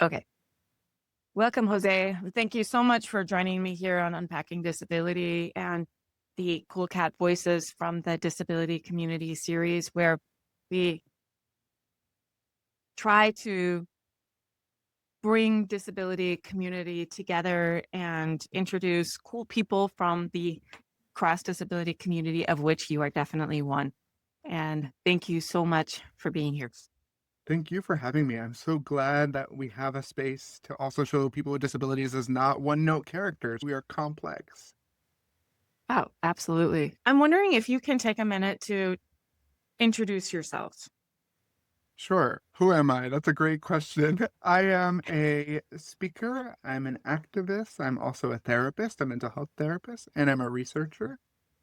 Okay. Welcome, Jose. Thank you so much for joining me here on Unpacking Disability and the Cool Cat Voices from the Disability Community series, where we try to bring disability community together and introduce cool people from the cross disability community, of which you are definitely one. And thank you so much for being here. Thank you for having me. I'm so glad that we have a space to also show people with disabilities as not one-note characters. We are complex. Oh, absolutely. I'm wondering if you can take a minute to introduce yourselves. Sure. Who am I? That's a great question. I am a speaker. I'm an activist. I'm also a therapist, a mental health therapist, and I'm a researcher.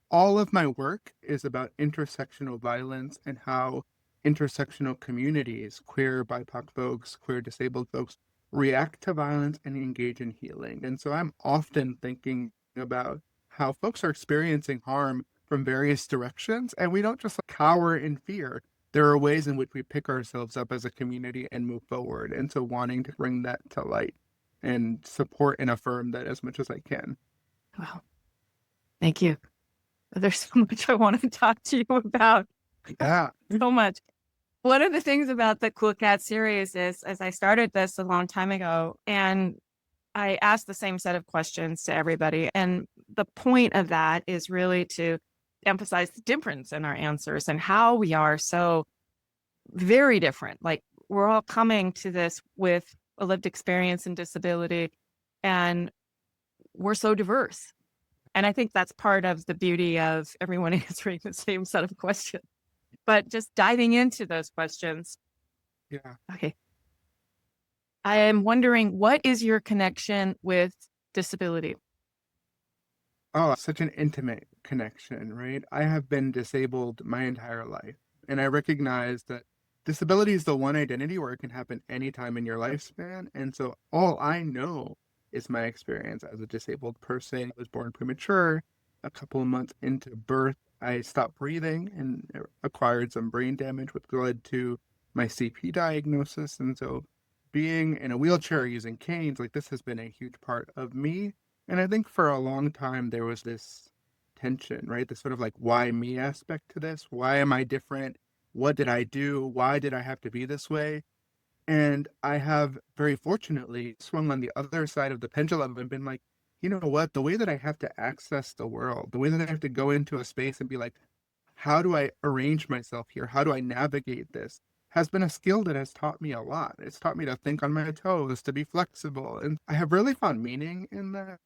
All of my work is about intersectional violence and how intersectional communities, queer, BIPOC folks, queer, disabled folks, react to violence and engage in healing. And so I'm often thinking about how folks are experiencing harm from various directions, and we don't just cower in fear. There are ways in which we pick ourselves up as a community and move forward. And so wanting to bring that to light and support and affirm that as much as I can. Wow. Thank you. There's so much I want to talk to you about. Yeah. So much. One of the things about the Cool Cat series is, as I started this a long time ago, and I asked the same set of questions to everybody. And the point of that is really to emphasize the difference in our answers and how we are so very different. Like, we're all coming to this with a lived experience and disability, and we're so diverse. And I think that's part of the beauty of everyone answering the same set of questions. But just diving into those questions. Yeah. Okay. I am wondering, what is your connection with disability? Oh, such an intimate connection, right? I have been disabled my entire life, and I recognize that disability is the one identity where it can happen anytime in your lifespan. And so all I know is my experience as a disabled person. I was born premature. A couple of months into birth, I stopped breathing and acquired some brain damage, which led to my CP diagnosis. And so being in a wheelchair using canes, like this has been a huge part of me, and I think for a long time there was this tension, right? This sort of like why me aspect to this. Why am I different? What did I do? Why did I have to be this way? And I have very fortunately swung on the other side of the pendulum and been like, you know what? The way that I have to access the world, the way that I have to go into a space and be like, how do I arrange myself here? How do I navigate this? Has been a skill that has taught me a lot. It's taught me to think on my toes, to be flexible. And I have really found meaning in that.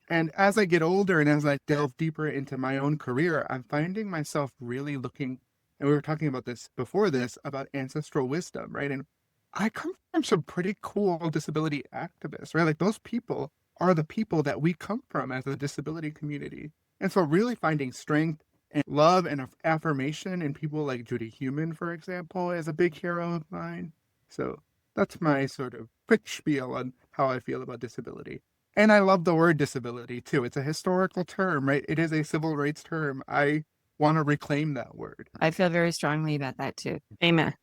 And as I get older and as I delve deeper into my own career, I'm finding myself really looking, and we were talking about this before this, about ancestral wisdom, right? And I come from some pretty cool disability activists, right? Like those people are the people that we come from as a disability community. And so really finding strength and love and affirmation in people like Judy Heumann, for example, is a big hero of mine. So that's my sort of quick spiel on how I feel about disability. And I love the word disability too. It's a historical term, right? It is a civil rights term. I want to reclaim that word. I feel very strongly about that too. Amen.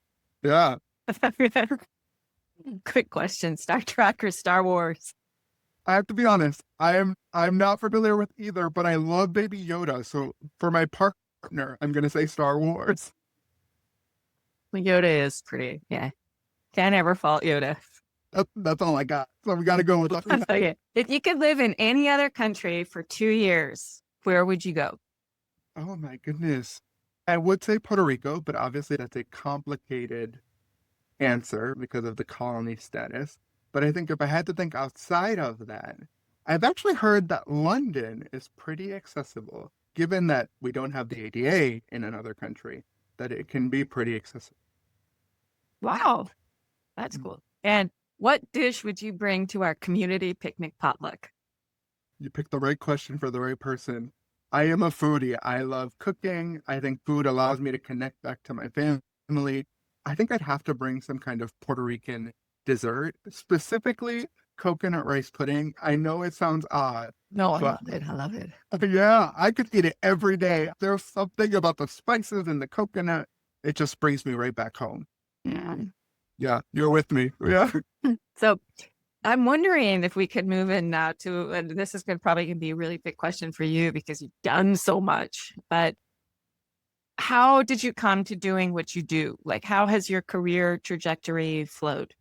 Yeah. Quick question: Star Trek or Star Wars? I have to be honest. I'm not familiar with either, but I love Baby Yoda. So for my partner, I'm gonna say Star Wars. Yoda is pretty, yeah. Can't ever fault Yoda. That's all I got. So we gotta go with that. Okay. If you could live in any other country for 2 years, where would you go? Oh my goodness. I would say Puerto Rico, but obviously that's a complicated answer because of the colony status. But I think if I had to think outside of that, I've actually heard that London is pretty accessible, given that we don't have the ADA in another country, that it can be pretty accessible. Wow, that's Mm. cool. And what dish would you bring to our community picnic potluck? You picked the right question for the right person. I am a foodie. I love cooking. I think food allows me to connect back to my family. I think I'd have to bring some kind of Puerto Rican dessert, specifically coconut rice pudding. I know it sounds odd, No, I but love it. I love it. yeah, I could eat it every day. There's something about the spices and the coconut. It just brings me right back home. Yeah. Yeah, you're with me. Yeah. So I'm wondering if we could move in now to, and this is probably going to be a really big question for you because you've done so much, but how did you come to doing what you do? Like, how has your career trajectory flowed?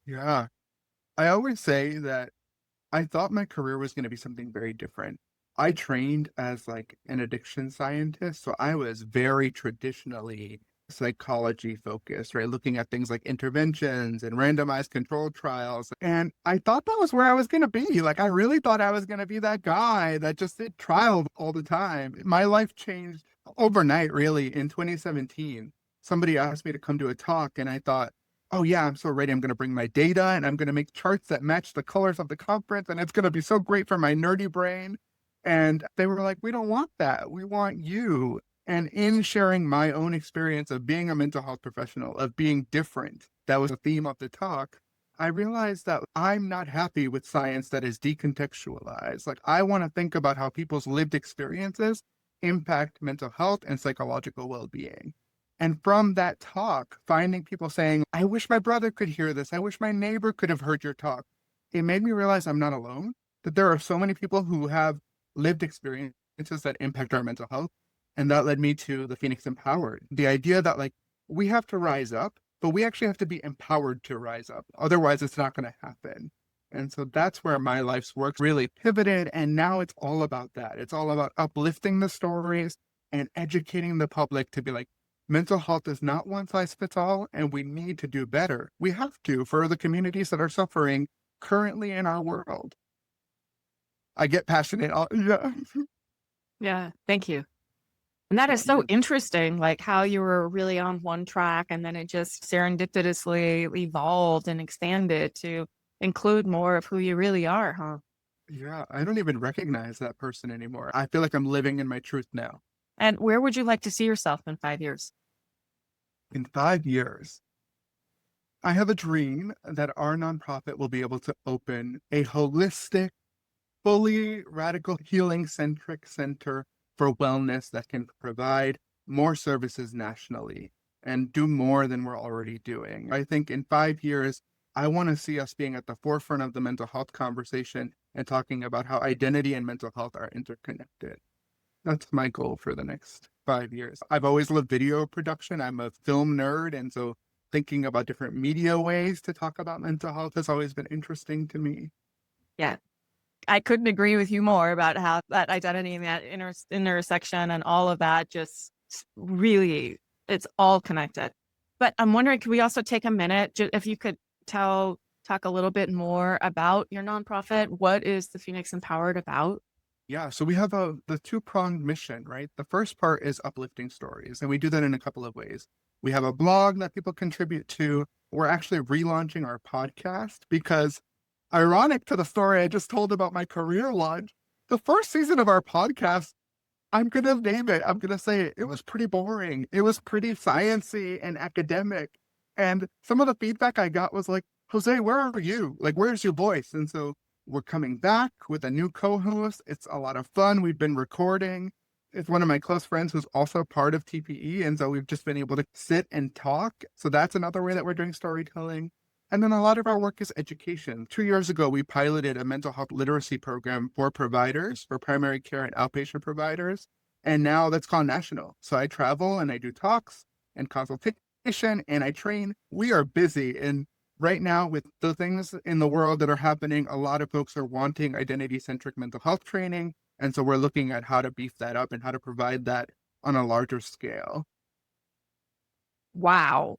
Yeah. I always say that I thought my career was going to be something very different. I trained as like an addiction scientist, so I was very traditionally psychology focused, right? Looking at things like interventions and randomized control trials. And I thought that was where I was going to be. Like, I really thought I was going to be that guy that just did trials all the time. My life changed overnight, really, in 2017. Somebody asked me to come to a talk, and I thought, oh yeah, I'm so ready. I'm going to bring my data and I'm going to make charts that match the colors of the conference. And it's going to be so great for my nerdy brain. And they were like, we don't want that. We want you. And in sharing my own experience of being a mental health professional, of being different, that was the theme of the talk. I realized that I'm not happy with science that is decontextualized. Like, I want to think about how people's lived experiences impact mental health and psychological well being. And from that talk, finding people saying, I wish my brother could hear this. I wish my neighbor could have heard your talk. It made me realize I'm not alone, that there are so many people who have lived experiences that impact our mental health. And that led me to the Phoenix Empowered. The idea that, like, we have to rise up, but we actually have to be empowered to rise up. Otherwise, it's not going to happen. And so that's where my life's work really pivoted. And now it's all about that. It's all about uplifting the stories and educating the public to be like, mental health is not one size fits all, and we need to do better. We have to for the communities that are suffering currently in our world. I get passionate. Yeah. Yeah, thank you. And that is so interesting, like how you were really on one track and then it just serendipitously evolved and expanded to include more of who you really are, huh? Yeah, I don't even recognize that person anymore. I feel like I'm living in my truth now. And where would you like to see yourself in 5 years? In 5 years, I have a dream that our nonprofit will be able to open a holistic, fully radical healing centric center for wellness that can provide more services nationally and do more than we're already doing. I think in 5 years, I want to see us being at the forefront of the mental health conversation and talking about how identity and mental health are interconnected. That's my goal for the next 5 years. I've always loved video production. I'm a film nerd. And so thinking about different media ways to talk about mental health has always been interesting to me. Yeah, I couldn't agree with you more about how that identity and that intersection and all of that just really, it's all connected. But I'm wondering, could we also take a minute, if you could talk a little bit more about your nonprofit? What is the Phoenix Empowered about? Yeah, so we have the two-pronged mission, right? The first part is uplifting stories, and we do that in a couple of ways. We have a blog that people contribute to. We're actually relaunching our podcast because, ironic to the story I just told about my career launch, the first season of our podcast, I'm gonna name it. I'm gonna say it. It was pretty boring. It was pretty sciencey and academic. And some of the feedback I got was like, Jose, where are you? Like, where's your voice? And so we're coming back with a new co-host. It's a lot of fun. We've been recording. It's one of my close friends who's also part of TPE. And so we've just been able to sit and talk. So that's another way that we're doing storytelling. And then a lot of our work is education. 2 years ago, we piloted a mental health literacy program for providers, for primary care and outpatient providers. And now that's gone national. So I travel and I do talks and consultation and I train. We are busy. And right now, with the things in the world that are happening, a lot of folks are wanting identity centric mental health training. And so we're looking at how to beef that up and how to provide that on a larger scale. Wow.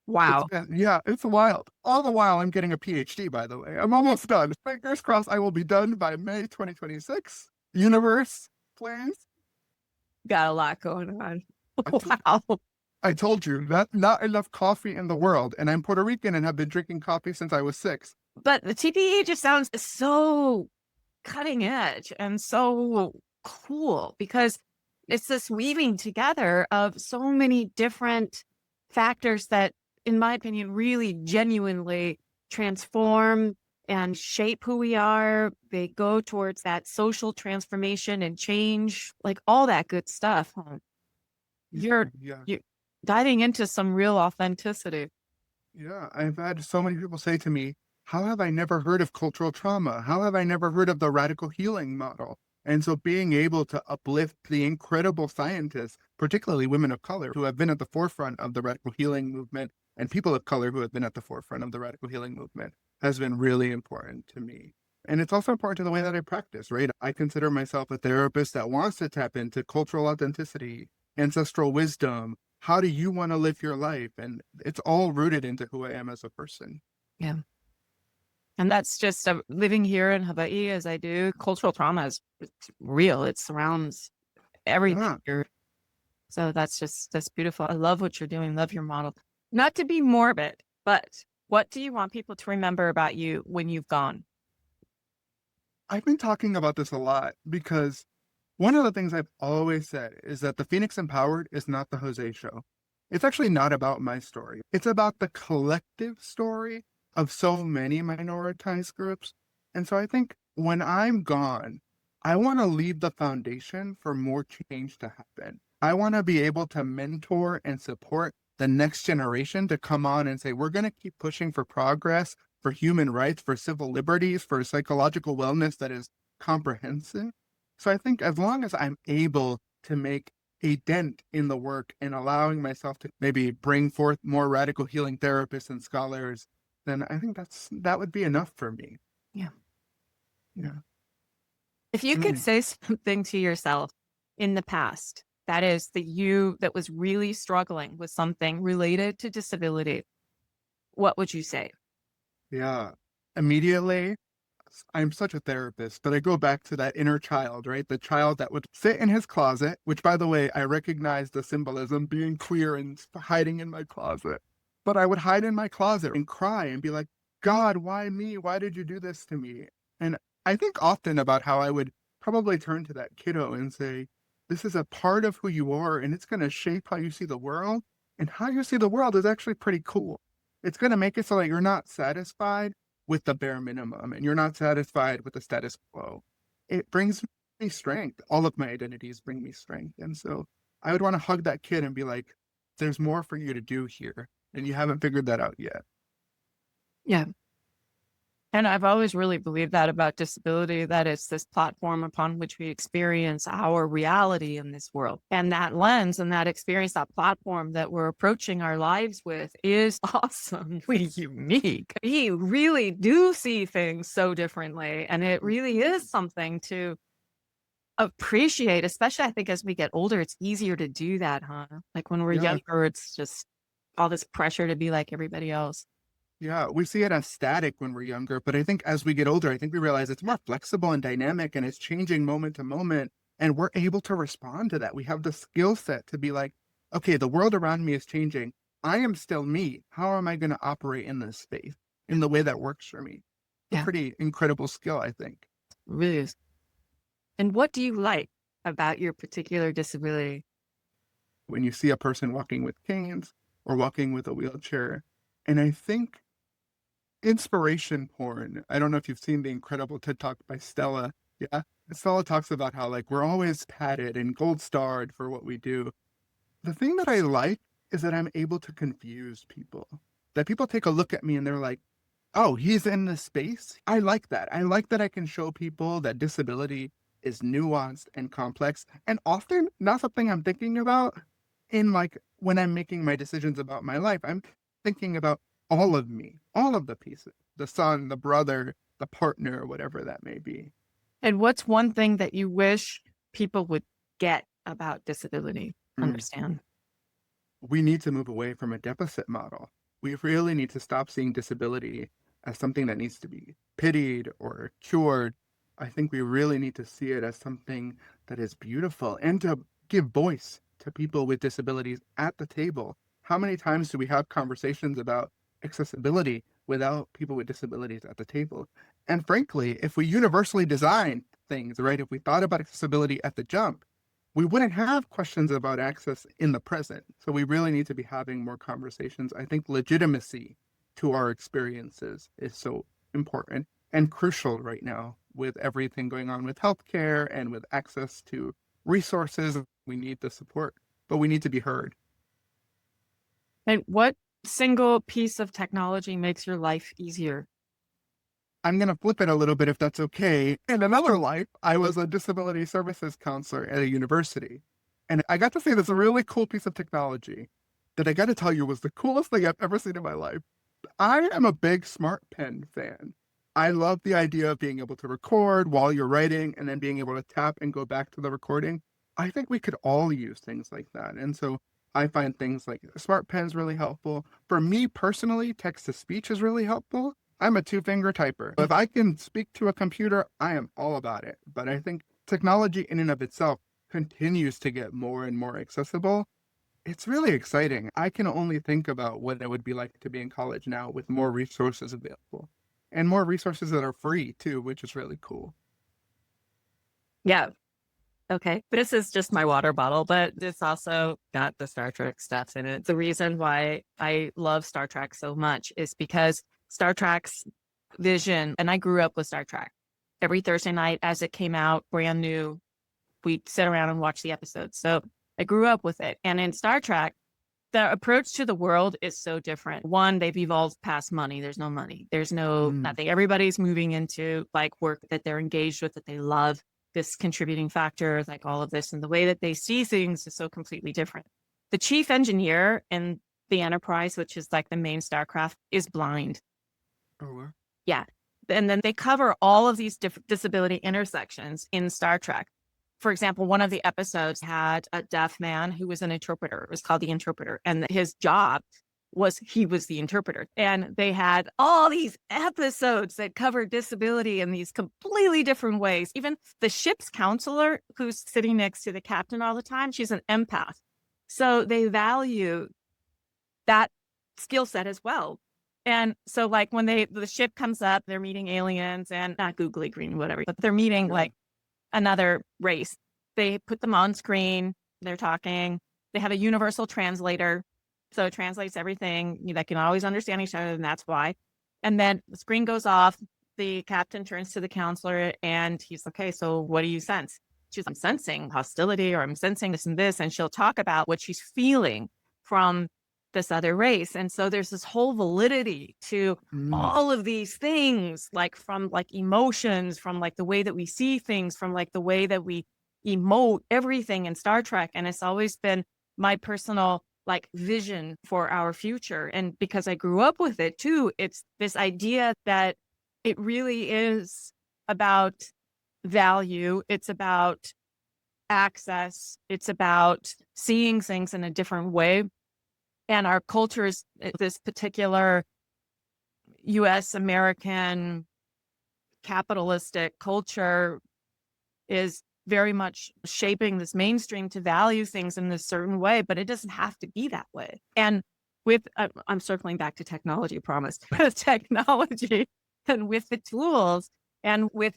It's Wow. been, yeah, it's wild. All the while, I'm getting a PhD, by the way. I'm almost done. Fingers crossed I will be done by May 2026. Universe, please. Got a lot going on. I, t- Wow. I told you that not enough coffee in the world, and I'm Puerto Rican and have been drinking coffee since I was 6. But the TPE just sounds so cutting edge and so cool because it's this weaving together of so many different factors that, in my opinion, really genuinely transform and shape who we are. They go towards that social transformation and change, like all that good stuff. Huh? Yeah, You're yeah, you're diving into some real authenticity. yeah. I've had so many people say to me, how have I never heard of cultural trauma? How have I never heard of the radical healing model? And so being able to uplift the incredible scientists, particularly women of color, who have been at the forefront of the radical healing movement, and people of color who have been at the forefront of the radical healing movement, has been really important to me. And it's also important to the way that I practice, right? I consider myself a therapist that wants to tap into cultural authenticity, ancestral wisdom. How do you want to live your life? And it's all rooted into who I am as a person. Yeah. And that's just living here in Hawaii as I do. Cultural trauma is it's real. It surrounds everything Yeah. here. So that's beautiful. I love what you're doing. Love your model. Not to be morbid, but what do you want people to remember about you when you've gone? I've been talking about this a lot because one of the things I've always said is that the Phoenix Empowered is not the Jose show. It's actually not about my story. It's about the collective story of so many minoritized groups. And so I think when I'm gone, I want to leave the foundation for more change to happen. I want to be able to mentor and support the next generation to come on and say, we're going to keep pushing for progress, for human rights, for civil liberties, for psychological wellness that is comprehensive. So I think as long as I'm able to make a dent in the work and allowing myself to maybe bring forth more radical healing therapists and scholars, then I think that would be enough for me. Yeah. Yeah. If you could Mm. say something to yourself in the past, that is the you that was really struggling with something related to disability, what would you say? Yeah. Immediately, I'm such a therapist, but I go back to that inner child, right? The child that would sit in his closet, which by the way, I recognize the symbolism being queer and hiding in my closet. But I would hide in my closet and cry and be like, God, why me? Why did you do this to me? And I think often about how I would probably turn to that kiddo and say, this is a part of who you are, and it's going to shape how you see the world. And how you see the world is actually pretty cool. It's going to make it so that you're not satisfied with the bare minimum and you're not satisfied with the status quo. It brings me strength. All of my identities bring me strength. And so I would want to hug that kid and be like, there's more for you to do here. And you haven't figured that out yet. Yeah. And I've always really believed that about disability, that it's this platform upon which we experience our reality in this world. And that lens and that experience, that platform that we're approaching our lives with is awesomely unique. We really do see things so differently. And it really is something to appreciate, especially I think as we get older, it's easier to do that, huh? Like when we're Yeah. younger, it's just all this pressure to be like everybody else. Yeah. We see it as static when we're younger. But I think as we get older, I think we realize it's more flexible and dynamic and it's changing moment to moment. And we're able to respond to that. We have the skill set to be like, okay, the world around me is changing. I am still me. How am I going to operate in this space in the way that works for me? It's a Yeah, pretty incredible skill, I think. really is. And what do you like about your particular disability? When you see a person walking with canes or walking with a wheelchair. And I think inspiration porn. I don't know if you've seen the incredible TED Talk by Stella. Yeah. Stella talks about how like we're always patted and gold starred for what we do. The thing that I like is that I'm able to confuse people. That people take a look at me and they're like, oh, he's in this space. I like that. I like that I can show people that disability is nuanced and complex and often not something I'm thinking about in like when I'm making my decisions about my life. I'm thinking about all of me, all of the pieces, the son, the brother, the partner, whatever that may be. And what's one thing that you wish people would get about disability? Mm. Understand? We need to move away from a deficit model. We really need to stop seeing disability as something that needs to be pitied or cured. I think we really need to see it as something that is beautiful and to give voice to people with disabilities at the table. How many times do we have conversations about accessibility without people with disabilities at the table? And frankly, if we universally design things, right, if we thought about accessibility at the jump, we wouldn't have questions about access in the present. So we really need to be having more conversations. I think legitimacy to our experiences is so important and crucial right now with everything going on with healthcare and with access to resources. We need the support, but we need to be heard. And what single piece of technology makes your life easier? I'm going to flip it a little bit if that's okay. In another life, I was a disability services counselor at a university. And I got to see this really cool piece of technology that I got to tell you was the coolest thing I've ever seen in my life. I am a big Smart Pen fan. I love the idea of being able to record while you're writing and then being able to tap and go back to the recording. I think we could all use things like that. And so I find things like Smart Pen's really helpful. For me personally, text to speech is really helpful. I'm a two-finger typer. If I can speak to a computer, I am all about it. But I think technology in and of itself continues to get more and more accessible. It's really exciting. I can only think about what it would be like to be in college now with more resources available and more resources that are free too, which is really cool. Yeah. Okay. This is just my water bottle, but it's also got the Star Trek stuff in it. The reason why I love Star Trek so much is because Star Trek's vision, and I grew up with Star Trek. Every Thursday night as it came out, brand new, we'd sit around and watch the episodes. So I grew up with it. And in Star Trek, the approach to the world is so different. One, they've evolved past money. There's no money. There's no nothing. Everybody's moving into like work that they're engaged with, that they love, this contributing factor, like all of this. And the way that they see things is so completely different. The chief engineer in the Enterprise, which is like the main Starcraft, is blind. Oh, Yeah. And then they cover all of these different disability intersections in Star Trek. For example, one of the episodes had a deaf man who was an interpreter. It was called The Interpreter. And his job was he was the interpreter. And they had all these episodes that covered disability in these completely different ways. Even the ship's counselor, who's sitting next to the captain all the time, she's an empath. So they value that skill set as well. And so like when the ship comes up, they're meeting aliens and not googly green, whatever, but they're meeting like another race. They put them on screen, they're talking, they have a universal translator. So it translates everything. They can always understand each other, and that's why. And then the screen goes off. The captain turns to the counselor and he's okay, so what do you sense? I'm sensing hostility, or I'm sensing this and this. And she'll talk about what she's feeling from this other race. And so there's this whole validity to all of these things, like from like emotions, from like the way that we see things, from like the way that we emote, everything in Star Trek. And it's always been my personal like vision for our future. And because I grew up with it too, it's this idea that it really is about value. It's about access. It's about seeing things in a different way. And our culture is this particular US American capitalistic culture is very much shaping this mainstream to value things in this certain way, but it doesn't have to be that way. And with, I'm circling back to technology, promise, with technology and with the tools and with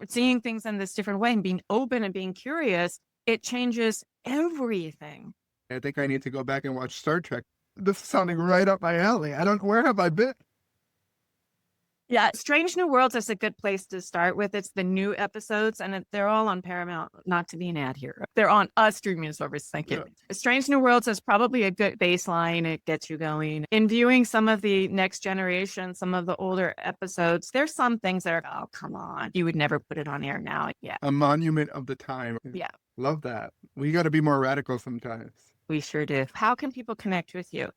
seeing things in this different way and being open and being curious, it changes everything. I think I need to go back and watch Star Trek. This is sounding right up my alley. I don't, where have I been? Yeah, Strange New Worlds is a good place to start with. It's the new episodes, and they're all on Paramount, not to be an ad here. They're on a streaming service, thank you. Yeah. Strange New Worlds is probably a good baseline. It gets you going. In viewing some of the next generation, some of the older episodes, there's some things that are, oh, come on. You would never put it on air now. Yeah. A monument of the time. Yeah. Love that. We got to be more radical sometimes. We sure do. How can people connect with you?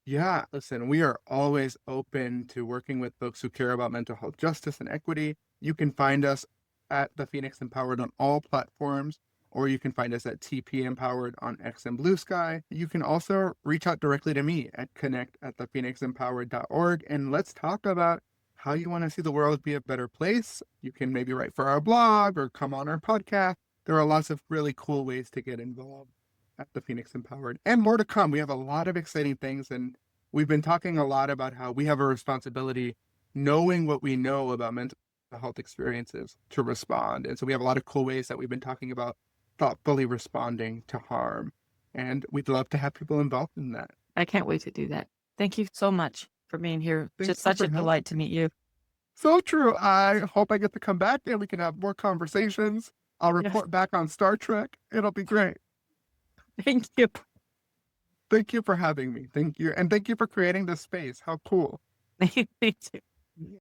Yeah, listen, we are always open to working with folks who care about mental health justice and equity. You can find us at the Phoenix Empowered on all platforms, or you can find us at TP Empowered on X and Blue Sky. You can also reach out directly to me at connect@thephoenixempowered.org, and let's talk about how you want to see the world be a better place. You can maybe write for our blog or come on our podcast. There are lots of really cool ways to get involved at the Phoenix Empowered, and more to come. We have a lot of exciting things, and we've been talking a lot about how we have a responsibility, knowing what we know about mental health experiences, to respond. And so we have a lot of cool ways that we've been talking about thoughtfully responding to harm, and we'd love to have people involved in that. I can't wait to do that. Thank you so much for being here. It's just such a delight to meet you. So true. I hope I get to come back and we can have more conversations. I'll report back on Star Trek. It'll be great. Thank you. Thank you for having me. Thank you. And thank you for creating this space. How cool. Me too.